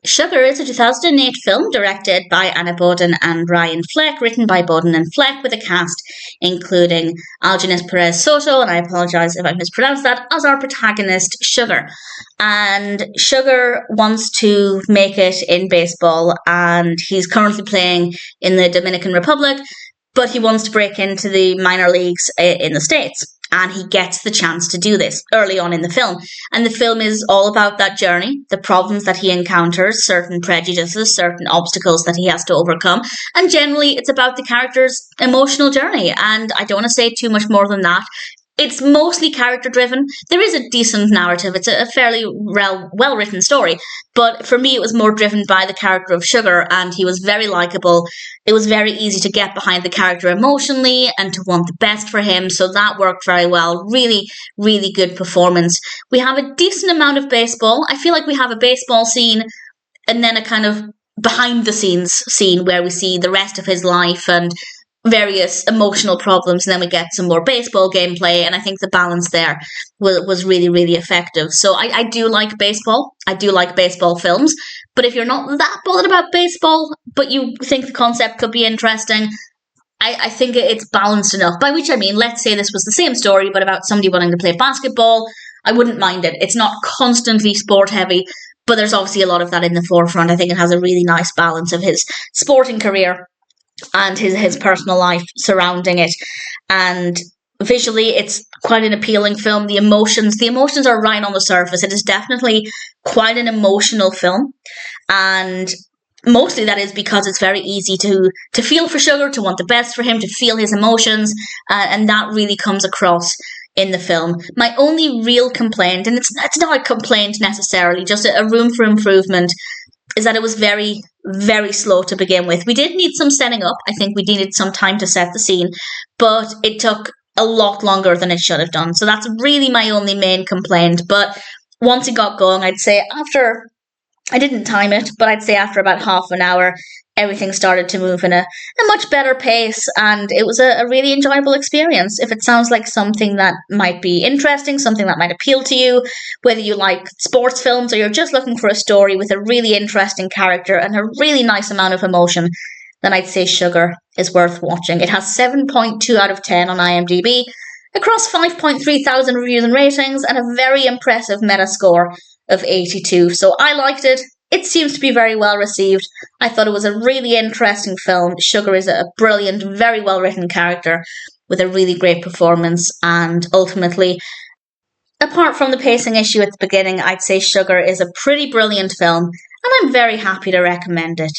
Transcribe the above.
Sugar is a 2008 film directed by Anna Boden and Ryan Fleck, written by Boden and Fleck, with a cast including Algenis Perez Soto, and I apologise if I mispronounced that, as our protagonist, Sugar. And Sugar wants to make it in baseball, and he's currently playing in the Dominican Republic, but he wants to break into the minor leagues in the States. And he gets the chance to do this early on in the film. And the film is all about that journey, the problems that he encounters, certain prejudices, certain obstacles that he has to overcome. And generally, it's about the character's emotional journey. And I don't want to say too much more than that. It's mostly character-driven. There is a decent narrative. It's a fairly well-written story. But for me, it was more driven by the character of Sugar, and he was very likeable. It was very easy to get behind the character emotionally and to want the best for him, so that worked very well. Really, really good performance. We have a decent amount of baseball. I feel like we have a baseball scene and then a kind of behind-the-scenes scene where we see the rest of his life and various emotional problems, and then we get some more baseball gameplay, and I think the balance there was really, really effective. So I do like baseball. I do like baseball films, but if you're not that bothered about baseball, but you think the concept could be interesting, I think it's balanced enough. By which I mean, let's say this was the same story, but about somebody wanting to play basketball. I wouldn't mind it. It's not constantly sport heavy, but there's obviously a lot of that in the forefront. I think it has a really nice balance of his sporting career and his personal life surrounding it. And visually, it's quite an appealing film. The emotions are right on the surface. It is definitely quite an emotional film. And mostly that is because it's very easy to feel for Sugar, to want the best for him, to feel his emotions. And that really comes across in the film. My only real complaint, and it's not a complaint necessarily, just a room for improvement, is that it was very, very slow to begin with. We did need some setting up. I think we needed some time to set the scene, but it took a lot longer than it should have done. So that's really my only main complaint. But once it got going, I'd say after, I didn't time it, but I'd say after about half an hour, everything started to move in a much better pace, and it was a really enjoyable experience. If it sounds like something that might be interesting, something that might appeal to you, whether you like sports films or you're just looking for a story with a really interesting character and a really nice amount of emotion, then I'd say Sugar is worth watching. It has 7.2 out of 10 on IMDb, across 5.3 thousand reviews and ratings, and a very impressive Metascore of 82. So I liked it. It seems to be very well received. I thought it was a really interesting film. Sugar is a brilliant, very well written character with a really great performance, and ultimately, apart from the pacing issue at the beginning, I'd say Sugar is a pretty brilliant film, and I'm very happy to recommend it.